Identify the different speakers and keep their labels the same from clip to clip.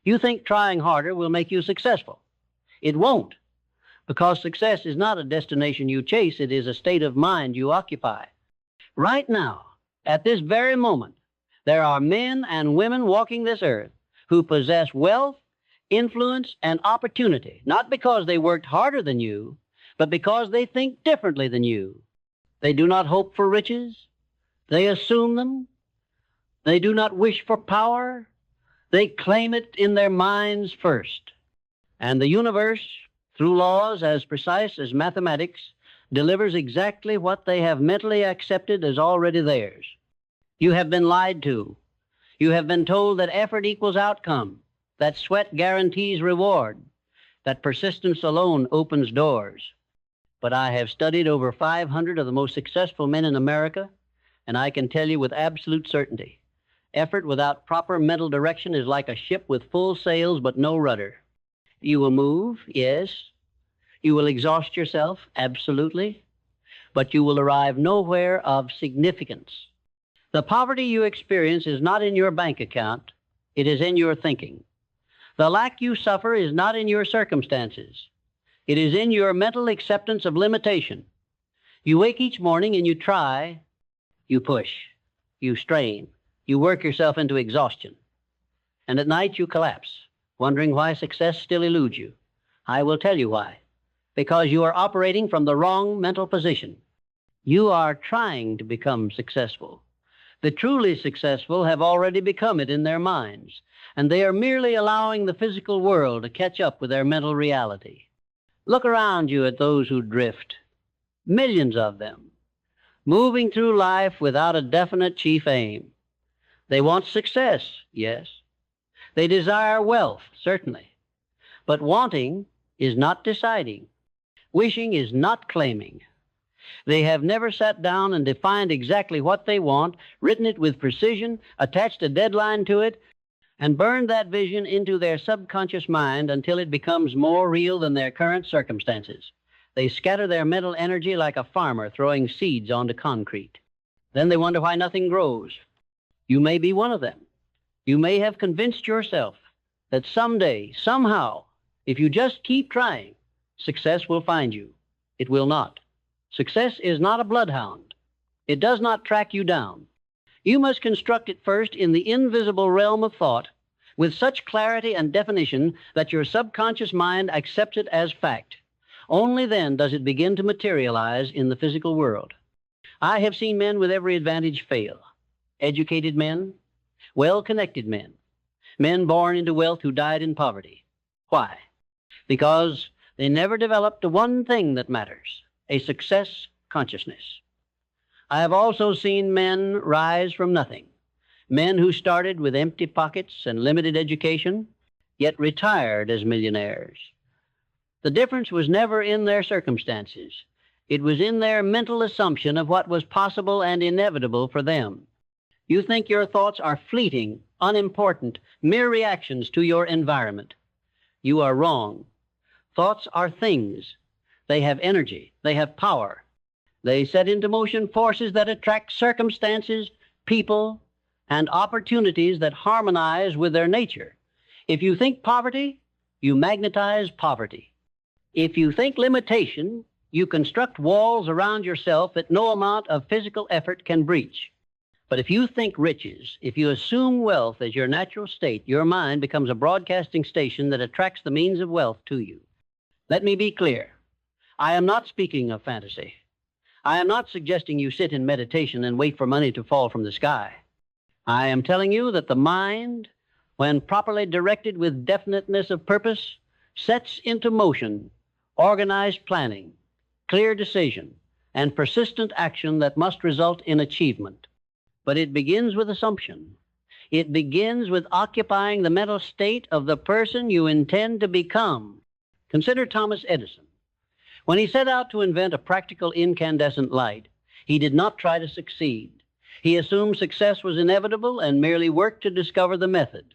Speaker 1: You think trying harder will make you successful. It won't, because success is not a destination you chase, it is a state of mind you occupy. Right now, at this very moment, there are men and women walking this earth who possess wealth, influence, and opportunity, not because they worked harder than you, but because they think differently than you. They do not hope for riches. They assume them. They do not wish for power. They claim it in their minds first. And the universe, through laws as precise as mathematics, delivers exactly what they have mentally accepted as already theirs. You have been lied to. You have been told that effort equals outcome, that sweat guarantees reward, that persistence alone opens doors. But I have studied over 500 of the most successful men in America, and I can tell you with absolute certainty, effort without proper mental direction is like a ship with full sails but no rudder. You will move, yes. You will exhaust yourself, absolutely. But you will arrive nowhere of significance. The poverty you experience is not in your bank account. It is in your thinking. The lack you suffer is not in your circumstances. It is in your mental acceptance of limitation. You wake each morning and you try, you push, you strain, you work yourself into exhaustion. And at night you collapse, wondering why success still eludes you. I will tell you why. Because you are operating from the wrong mental position. You are trying to become successful. The truly successful have already become it in their minds, and they are merely allowing the physical world to catch up with their mental reality. Look around you at those who drift, millions of them, moving through life without a definite chief aim. They want success, yes. They desire wealth, certainly. But wanting is not deciding. Wishing is not claiming. They have never sat down and defined exactly what they want, written it with precision, attached a deadline to it, and burned that vision into their subconscious mind until it becomes more real than their current circumstances. They scatter their mental energy like a farmer throwing seeds onto concrete. Then they wonder why nothing grows. You may be one of them. You may have convinced yourself that someday, somehow, if you just keep trying, success will find you. It will not. Success is not a bloodhound. It does not track you down. You must construct it first in the invisible realm of thought with such clarity and definition that your subconscious mind accepts it as fact. Only then does it begin to materialize in the physical world. I have seen men with every advantage fail. Educated men, well-connected men, men born into wealth who died in poverty. Why? Because they never developed the one thing that matters, a success consciousness. I have also seen men rise from nothing, men who started with empty pockets and limited education, yet retired as millionaires. The difference was never in their circumstances. It was in their mental assumption of what was possible and inevitable for them. You think your thoughts are fleeting, unimportant, mere reactions to your environment. You are wrong. Thoughts are things. They have energy. They have power. They set into motion forces that attract circumstances, people, and opportunities that harmonize with their nature. If you think poverty, you magnetize poverty. If you think limitation, you construct walls around yourself that no amount of physical effort can breach. But if you think riches, if you assume wealth as your natural state, your mind becomes a broadcasting station that attracts the means of wealth to you. Let me be clear. I am not speaking of fantasy. I am not suggesting you sit in meditation and wait for money to fall from the sky. I am telling you that the mind, when properly directed with definiteness of purpose, sets into motion organized planning, clear decision, and persistent action that must result in achievement. But it begins with assumption. It begins with occupying the mental state of the person you intend to become. Consider Thomas Edison. When he set out to invent a practical incandescent light, he did not try to succeed. He assumed success was inevitable and merely worked to discover the method.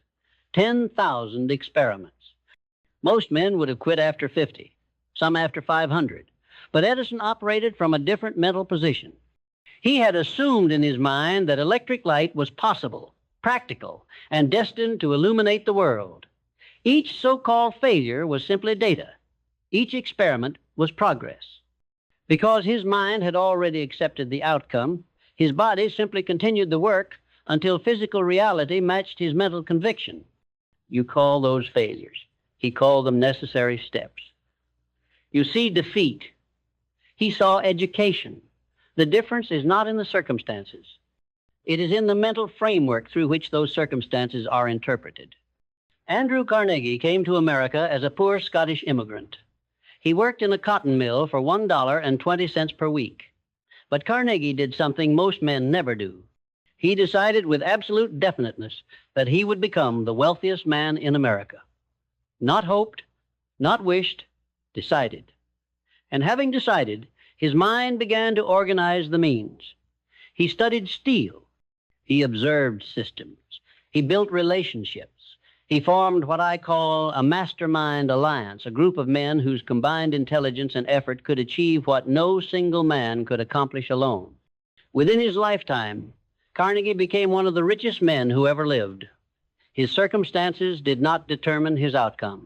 Speaker 1: 10,000 experiments. Most men would have quit after 50, some after 500. But Edison operated from a different mental position. He had assumed in his mind that electric light was possible, practical, and destined to illuminate the world. Each so-called failure was simply data. Each experiment was progress. Because his mind had already accepted the outcome, his body simply continued the work until physical reality matched his mental conviction. You call those failures. He called them necessary steps. You see defeat. He saw education. The difference is not in the circumstances. It is in the mental framework through which those circumstances are interpreted. Andrew Carnegie came to America as a poor Scottish immigrant. He worked in a cotton mill for $1.20 per week. But Carnegie did something most men never do. He decided with absolute definiteness that he would become the wealthiest man in America. Not hoped, not wished, decided. And having decided, his mind began to organize the means. He studied steel. He observed systems. He built relationships. He formed what I call a mastermind alliance, a group of men whose combined intelligence and effort could achieve what no single man could accomplish alone. Within his lifetime, Carnegie became one of the richest men who ever lived. His circumstances did not determine his outcome.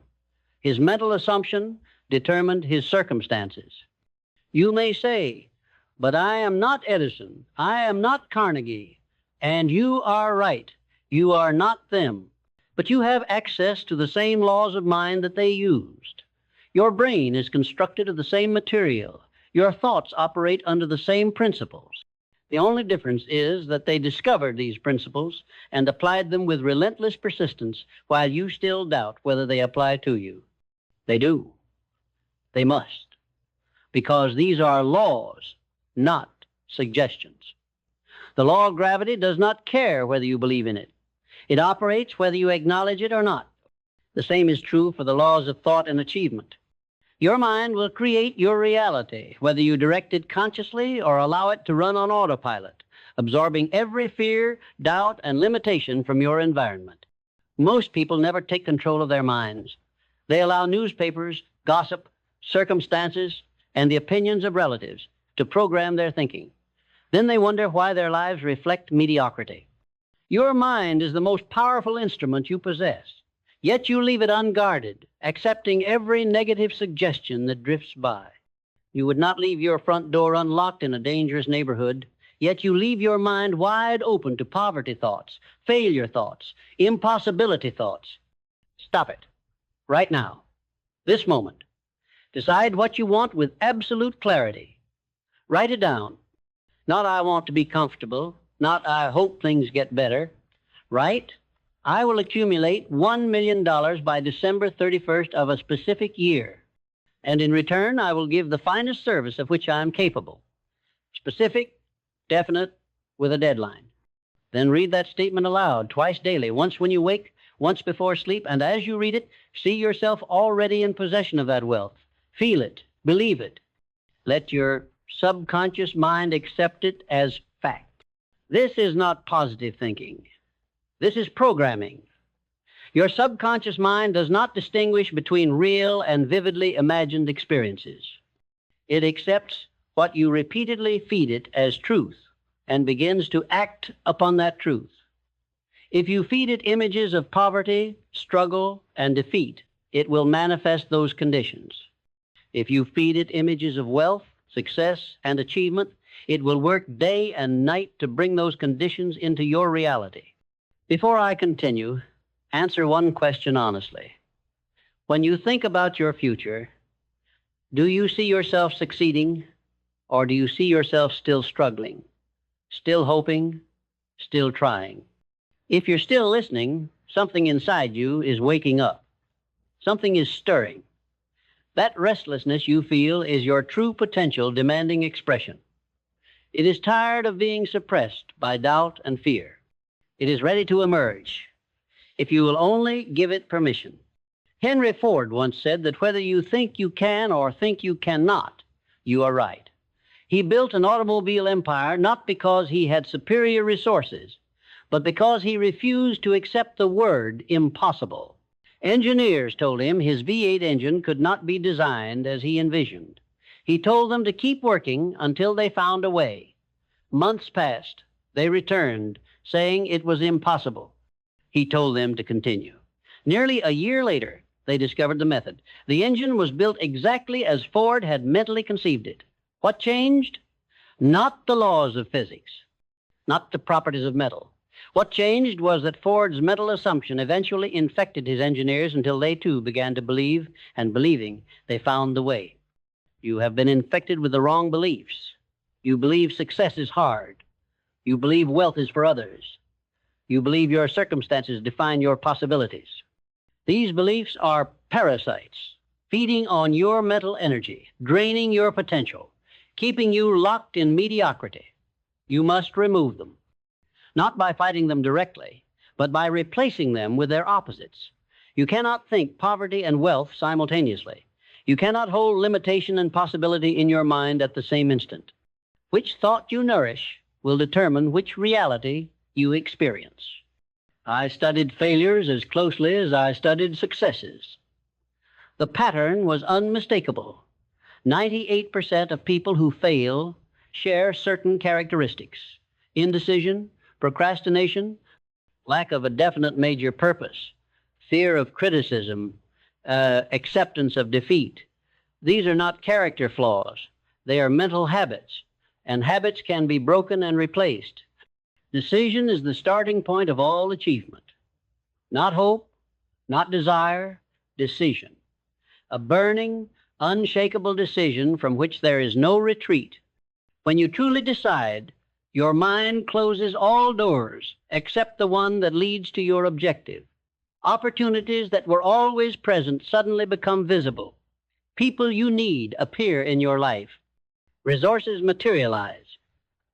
Speaker 1: His mental assumption determined his circumstances. You may say, but I am not Edison, I am not Carnegie, and you are right. You are not them. But you have access to the same laws of mind that they used. Your brain is constructed of the same material. Your thoughts operate under the same principles. The only difference is that they discovered these principles and applied them with relentless persistence while you still doubt whether they apply to you. They do. They must. Because these are laws, not suggestions. The law of gravity does not care whether you believe in it. It operates whether you acknowledge it or not. The same is true for the laws of thought and achievement. Your mind will create your reality, whether you direct it consciously or allow it to run on autopilot, absorbing every fear, doubt, and limitation from your environment. Most people never take control of their minds. They allow newspapers, gossip, circumstances, and the opinions of relatives to program their thinking. Then they wonder why their lives reflect mediocrity. Your mind is the most powerful instrument you possess, yet you leave it unguarded, accepting every negative suggestion that drifts by. You would not leave your front door unlocked in a dangerous neighborhood, yet you leave your mind wide open to poverty thoughts, failure thoughts, impossibility thoughts. Stop it. Right now. This moment. Decide what you want with absolute clarity. Write it down. Not I want to be comfortable. Not I hope things get better. Write, I will accumulate $1 million by December 31st of a specific year. And in return, I will give the finest service of which I am capable. Specific, definite, with a deadline. Then read that statement aloud twice daily, once when you wake, once before sleep, and as you read it, see yourself already in possession of that wealth. Feel it, believe it. Let your subconscious mind accept it as fact. This is not positive thinking. This is programming. Your subconscious mind does not distinguish between real and vividly imagined experiences. It accepts what you repeatedly feed it as truth and begins to act upon that truth. If you feed it images of poverty, struggle, and defeat, it will manifest those conditions. If you feed it images of wealth, success, and achievement, it will work day and night to bring those conditions into your reality. Before I continue, answer one question honestly. When you think about your future, do you see yourself succeeding, or do you see yourself still struggling, still hoping, still trying? If you're still listening, something inside you is waking up. Something is stirring. That restlessness you feel is your true potential demanding expression. It is tired of being suppressed by doubt and fear. It is ready to emerge, if you will only give it permission. Henry Ford once said that whether you think you can or think you cannot, you are right. He built an automobile empire not because he had superior resources, but because he refused to accept the word impossible. Engineers told him his V8 engine could not be designed as he envisioned. He told them to keep working until they found a way. Months passed. They returned, saying it was impossible. He told them to continue. Nearly a year later, they discovered the method. The engine was built exactly as Ford had mentally conceived it. What changed? Not the laws of physics, not the properties of metal. What changed was that Ford's mental assumption eventually infected his engineers until they too began to believe, and believing, they found the way. You have been infected with the wrong beliefs. You believe success is hard. You believe wealth is for others. You believe your circumstances define your possibilities. These beliefs are parasites, feeding on your mental energy, draining your potential, keeping you locked in mediocrity. You must remove them, not by fighting them directly, but by replacing them with their opposites. You cannot think poverty and wealth simultaneously. You cannot hold limitation and possibility in your mind at the same instant. Which thought you nourish will determine which reality you experience. I studied failures as closely as I studied successes. The pattern was unmistakable. 98% of people who fail share certain characteristics: indecision, procrastination, lack of a definite major purpose, fear of criticism, acceptance of defeat. These are not character flaws. They are mental habits, and habits can be broken and replaced. Decision is the starting point of all achievement. Not hope, not desire, decision. A burning, unshakable decision from which there is no retreat. When you truly decide, your mind closes all doors except the one that leads to your objective. Opportunities that were always present suddenly become visible. People you need appear in your life. Resources materialize,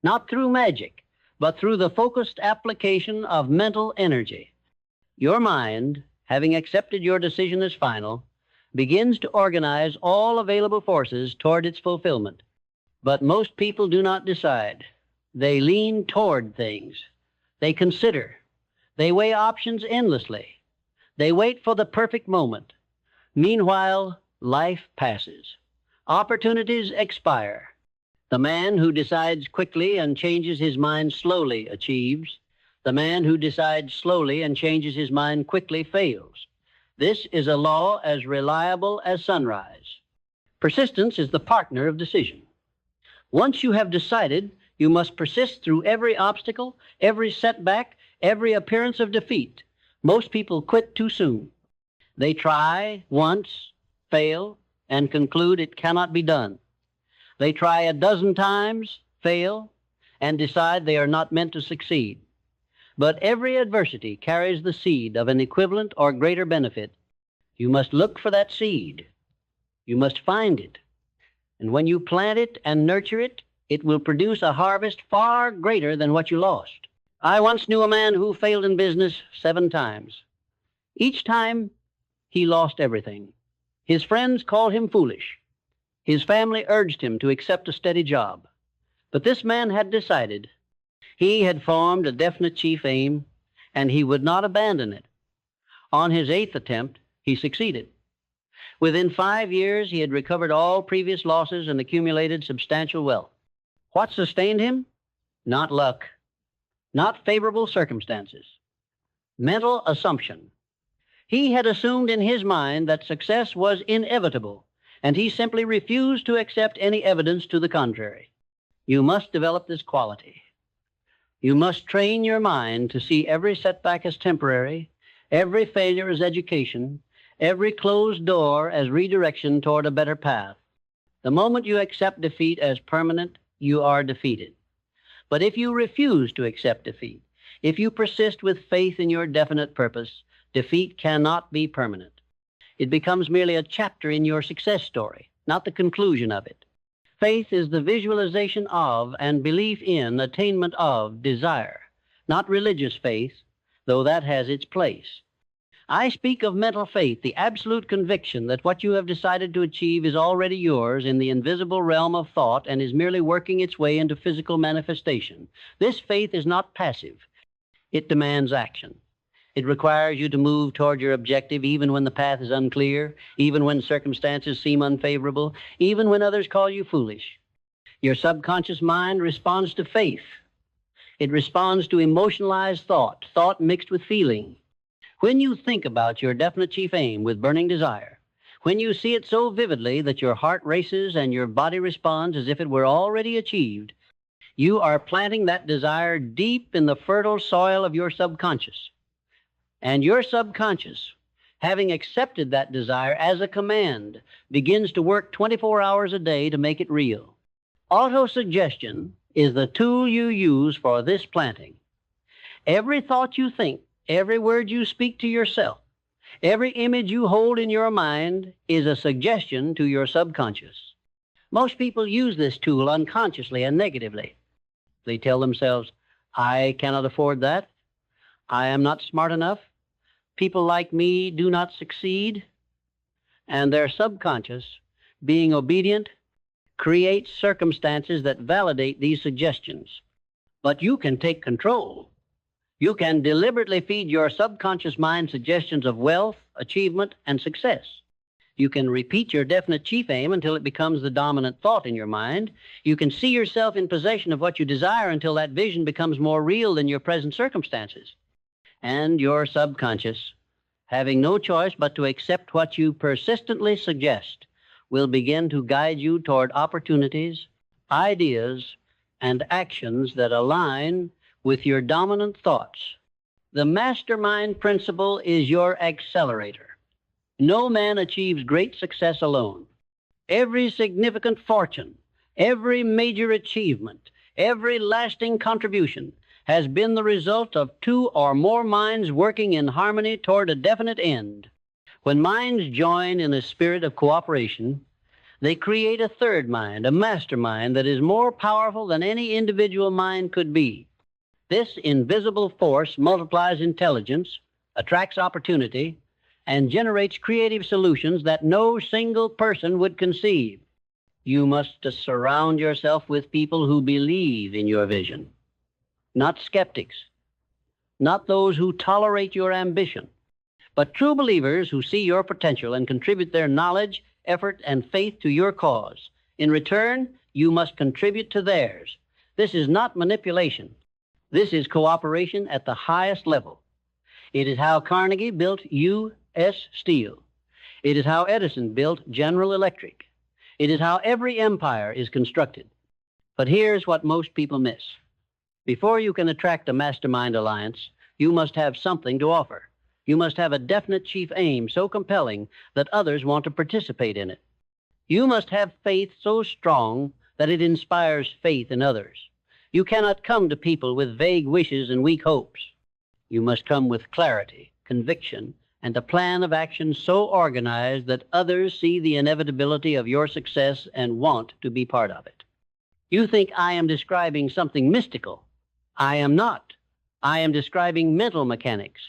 Speaker 1: not through magic, but through the focused application of mental energy. Your mind, having accepted your decision as final, begins to organize all available forces toward its fulfillment. But most people do not decide. They lean toward things. They consider. They weigh options endlessly. They wait for the perfect moment. Meanwhile, life passes. Opportunities expire. The man who decides quickly and changes his mind slowly achieves. The man who decides slowly and changes his mind quickly fails. This is a law as reliable as sunrise. Persistence is the partner of decision. Once you have decided, you must persist through every obstacle, every setback, every appearance of defeat. Most people quit too soon. They try once, fail, and conclude it cannot be done. They try a dozen times, fail, and decide they are not meant to succeed. But every adversity carries the seed of an equivalent or greater benefit. You must look for that seed. You must find it. And when you plant it and nurture it, it will produce a harvest far greater than what you lost. I once knew a man who failed in business 7 times. Each time, he lost everything. His friends called him foolish. His family urged him to accept a steady job. But this man had decided. He had formed a definite chief aim, and he would not abandon it. On his 8th attempt, he succeeded. Within 5 years, he had recovered all previous losses and accumulated substantial wealth. What sustained him? Not luck, not favorable circumstances. Mental assumption. He had assumed in his mind that success was inevitable, and he simply refused to accept any evidence to the contrary. You must develop this quality. You must train your mind to see every setback as temporary, every failure as education, every closed door as redirection toward a better path. The moment you accept defeat as permanent, you are defeated. But if you refuse to accept defeat, if you persist with faith in your definite purpose, defeat cannot be permanent. It becomes merely a chapter in your success story, not the conclusion of it. Faith is the visualization of and belief in attainment of desire, not religious faith, though that has its place. I speak of mental faith, the absolute conviction that what you have decided to achieve is already yours in the invisible realm of thought and is merely working its way into physical manifestation. This faith is not passive. It demands action. It requires you to move toward your objective even when the path is unclear, even when circumstances seem unfavorable, even when others call you foolish. Your subconscious mind responds to faith. It responds to emotionalized thought, thought mixed with feeling. When you think about your definite chief aim with burning desire, when you see it so vividly that your heart races and your body responds as if it were already achieved, you are planting that desire deep in the fertile soil of your subconscious. And your subconscious, having accepted that desire as a command, begins to work 24 hours a day to make it real. Autosuggestion is the tool you use for this planting. Every thought you think, every word you speak to yourself, every image you hold in your mind is a suggestion to your subconscious. Most people use this tool unconsciously and negatively. They tell themselves, I cannot afford that. I am not smart enough. People like me do not succeed. And their subconscious, being obedient, creates circumstances that validate these suggestions. But you can take control. You can deliberately feed your subconscious mind suggestions of wealth, achievement, and success. You can repeat your definite chief aim until it becomes the dominant thought in your mind. You can see yourself in possession of what you desire until that vision becomes more real than your present circumstances. And your subconscious, having no choice but to accept what you persistently suggest, will begin to guide you toward opportunities, ideas, and actions that align with your dominant thoughts. The mastermind principle is your accelerator. No man achieves great success alone. Every significant fortune, every major achievement, every lasting contribution has been the result of two or more minds working in harmony toward a definite end. When minds join in a spirit of cooperation, they create a third mind, a mastermind that is more powerful than any individual mind could be. This invisible force multiplies intelligence, attracts opportunity, and generates creative solutions that no single person would conceive. You must surround yourself with people who believe in your vision, not skeptics, not those who tolerate your ambition, but true believers who see your potential and contribute their knowledge, effort, and faith to your cause. In return, you must contribute to theirs. This is not manipulation. This is cooperation at the highest level. It is how Carnegie built U.S. Steel. It is how Edison built General Electric. It is how every empire is constructed. But here's what most people miss. Before you can attract a mastermind alliance, you must have something to offer. You must have a definite chief aim so compelling that others want to participate in it. You must have faith so strong that it inspires faith in others. You cannot come to people with vague wishes and weak hopes. You must come with clarity, conviction, and a plan of action so organized that others see the inevitability of your success and want to be part of it. You think I am describing something mystical. I am not. I am describing mental mechanics.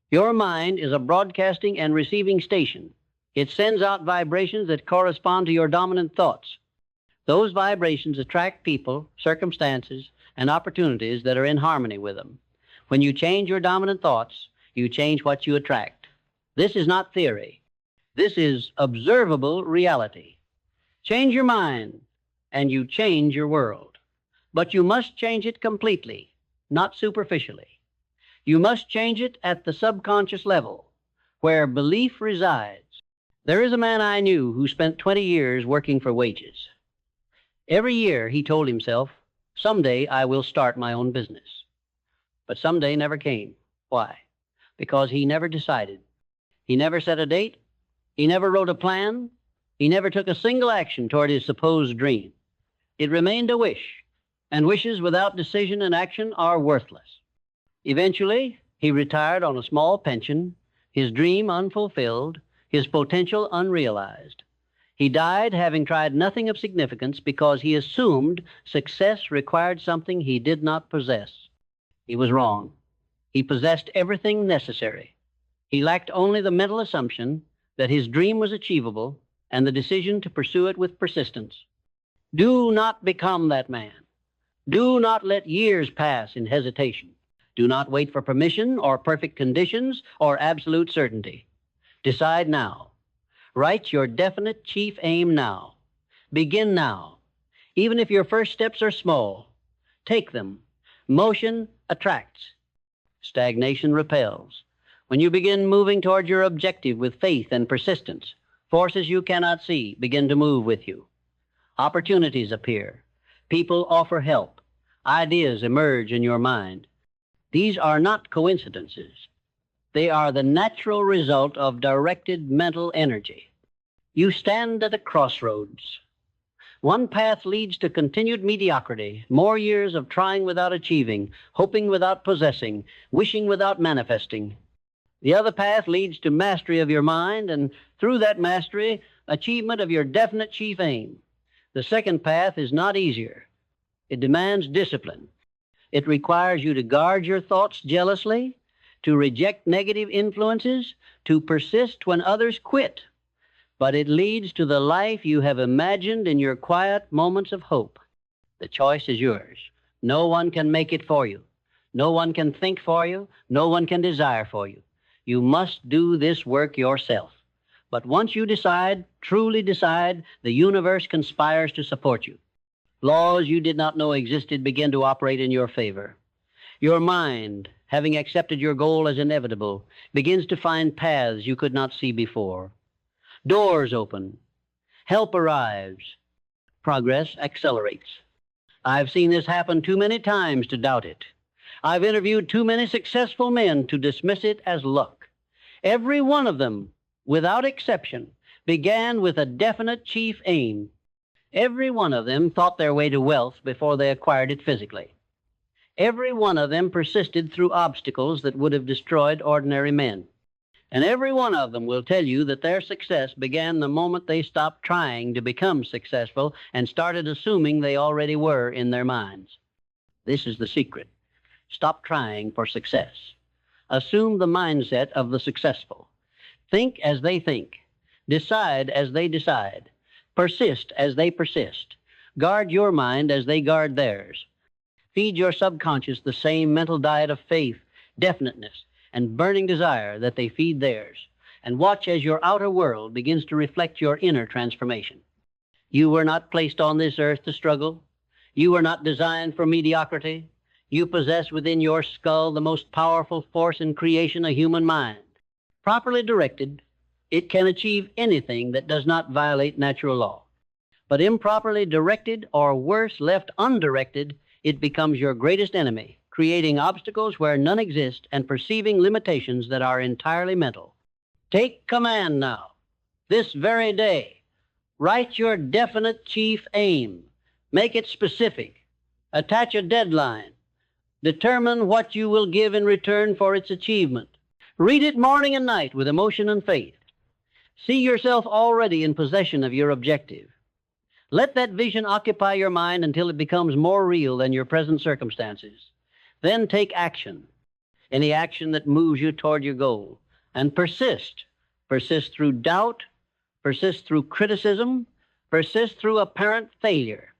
Speaker 1: Your mind is a broadcasting and receiving station. It sends out vibrations that correspond to your dominant thoughts. Those vibrations attract people, circumstances, and opportunities that are in harmony with them. When you change your dominant thoughts, you change what you attract. This is not theory. This is observable reality. Change your mind, and you change your world. But you must change it completely, not superficially. You must change it at the subconscious level, where belief resides. There is a man I knew who spent 20 years working for wages. Every year he told himself, someday I will start my own business. But someday never came. Why? Because he never decided. He never set a date. He never wrote a plan. He never took a single action toward his supposed dream. It remained a wish, and wishes without decision and action are worthless. Eventually, he retired on a small pension, his dream unfulfilled, his potential unrealized. He died having tried nothing of significance because he assumed success required something he did not possess. He was wrong. He possessed everything necessary. He lacked only the mental assumption that his dream was achievable and the decision to pursue it with persistence. Do not become that man. Do not let years pass in hesitation. Do not wait for permission or perfect conditions or absolute certainty. Decide now. Write your definite chief aim now. Begin now. Even if your first steps are small, take them. Motion attracts. Stagnation repels. When you begin moving toward your objective with faith and persistence, forces you cannot see begin to move with you. Opportunities appear. People offer help. Ideas emerge in your mind. These are not coincidences. They are the natural result of directed mental energy. You stand at a crossroads. One path leads to continued mediocrity, more years of trying without achieving, hoping without possessing, wishing without manifesting. The other path leads to mastery of your mind, and through that mastery, achievement of your definite chief aim. The second path is not easier. It demands discipline. It requires you to guard your thoughts jealously, to reject negative influences, to persist when others quit. But it leads to the life you have imagined in your quiet moments of hope. The choice is yours. No one can make it for you. No one can think for you. No one can desire for you. You must do this work yourself. But once you decide, truly decide, the universe conspires to support you. Laws you did not know existed begin to operate in your favor. Your mind, having accepted your goal as inevitable, begins to find paths you could not see before. Doors open. Help arrives. Progress accelerates. I've seen this happen too many times to doubt it. I've interviewed too many successful men to dismiss it as luck. Every one of them, without exception, began with a definite chief aim. Every one of them thought their way to wealth before they acquired it physically. Every one of them persisted through obstacles that would have destroyed ordinary men. And every one of them will tell you that their success began the moment they stopped trying to become successful and started assuming they already were in their minds. This is the secret. Stop trying for success. Assume the mindset of the successful. Think as they think. Decide as they decide. Persist as they persist. Guard your mind as they guard theirs. Feed your subconscious the same mental diet of faith, definiteness, and burning desire that they feed theirs, and watch as your outer world begins to reflect your inner transformation. You were not placed on this earth to struggle. You were not designed for mediocrity. You possess within your skull the most powerful force in creation, a human mind. Properly directed, it can achieve anything that does not violate natural law. But improperly directed, or worse, left undirected, it becomes your greatest enemy, creating obstacles where none exist and perceiving limitations that are entirely mental. Take command now, this very day. Write your definite chief aim. Make it specific. Attach a deadline. Determine what you will give in return for its achievement. Read it morning and night with emotion and faith. See yourself already in possession of your objective. Let that vision occupy your mind until it becomes more real than your present circumstances. Then take action, any action that moves you toward your goal, and persist. Persist through doubt, persist through criticism, persist through apparent failure.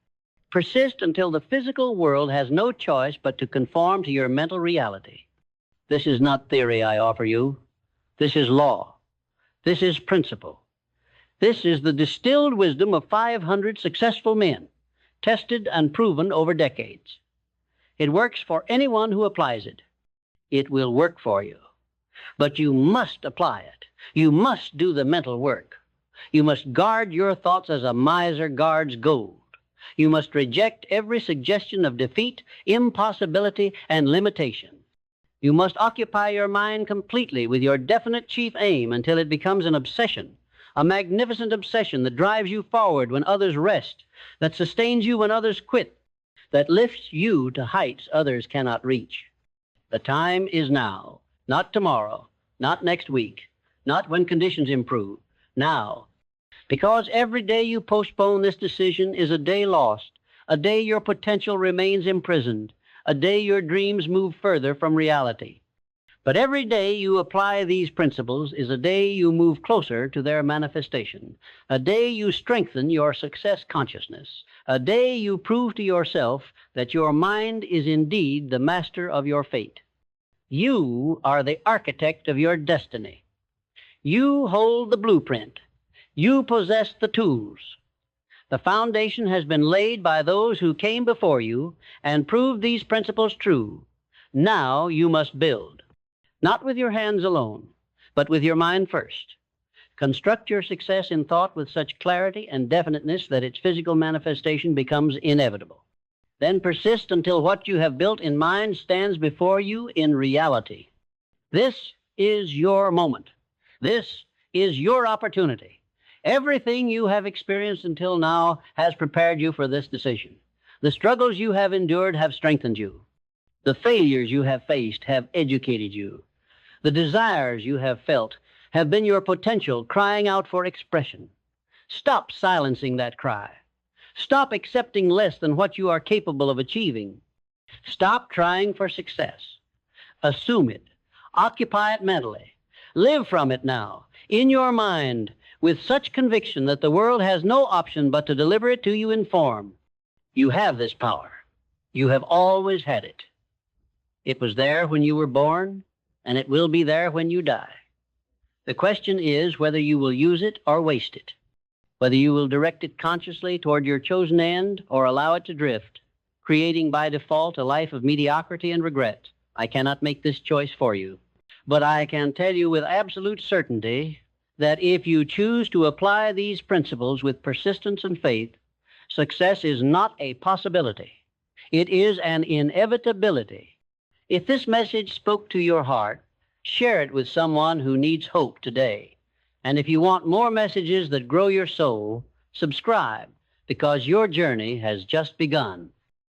Speaker 1: Persist until the physical world has no choice but to conform to your mental reality. This is not theory I offer you. This is law. This is principle. This is the distilled wisdom of 500 successful men, tested and proven over decades. It works for anyone who applies it. It will work for you. But you must apply it. You must do the mental work. You must guard your thoughts as a miser guards gold. You must reject every suggestion of defeat, impossibility, and limitation. You must occupy your mind completely with your definite chief aim until it becomes an obsession, a magnificent obsession that drives you forward when others rest, that sustains you when others quit, that lifts you to heights others cannot reach. The time is now, not tomorrow, not next week, not when conditions improve, now. Because every day you postpone this decision is a day lost, a day your potential remains imprisoned, a day your dreams move further from reality. But every day you apply these principles is a day you move closer to their manifestation, a day you strengthen your success consciousness, a day you prove to yourself that your mind is indeed the master of your fate. You are the architect of your destiny. You hold the blueprint. You possess the tools. The foundation has been laid by those who came before you and proved these principles true. Now you must build. Not with your hands alone, but with your mind first. Construct your success in thought with such clarity and definiteness that its physical manifestation becomes inevitable. Then persist until what you have built in mind stands before you in reality. This is your moment. This is your opportunity. Everything you have experienced until now has prepared you for this decision. The struggles you have endured have strengthened you. The failures you have faced have educated you. The desires you have felt have been your potential crying out for expression. Stop silencing that cry. Stop accepting less than what you are capable of achieving. Stop trying for success. Assume it. Occupy it mentally. Live from it now, in your mind, with such conviction that the world has no option but to deliver it to you in form. You have this power. You have always had it. It was there when you were born, and it will be there when you die. The question is whether you will use it or waste it, whether you will direct it consciously toward your chosen end or allow it to drift, creating by default a life of mediocrity and regret. I cannot make this choice for you, but I can tell you with absolute certainty that if you choose to apply these principles with persistence and faith, success is not a possibility. It is an inevitability. If this message spoke to your heart, share it with someone who needs hope today. And if you want more messages that grow your soul, subscribe, because your journey has just begun.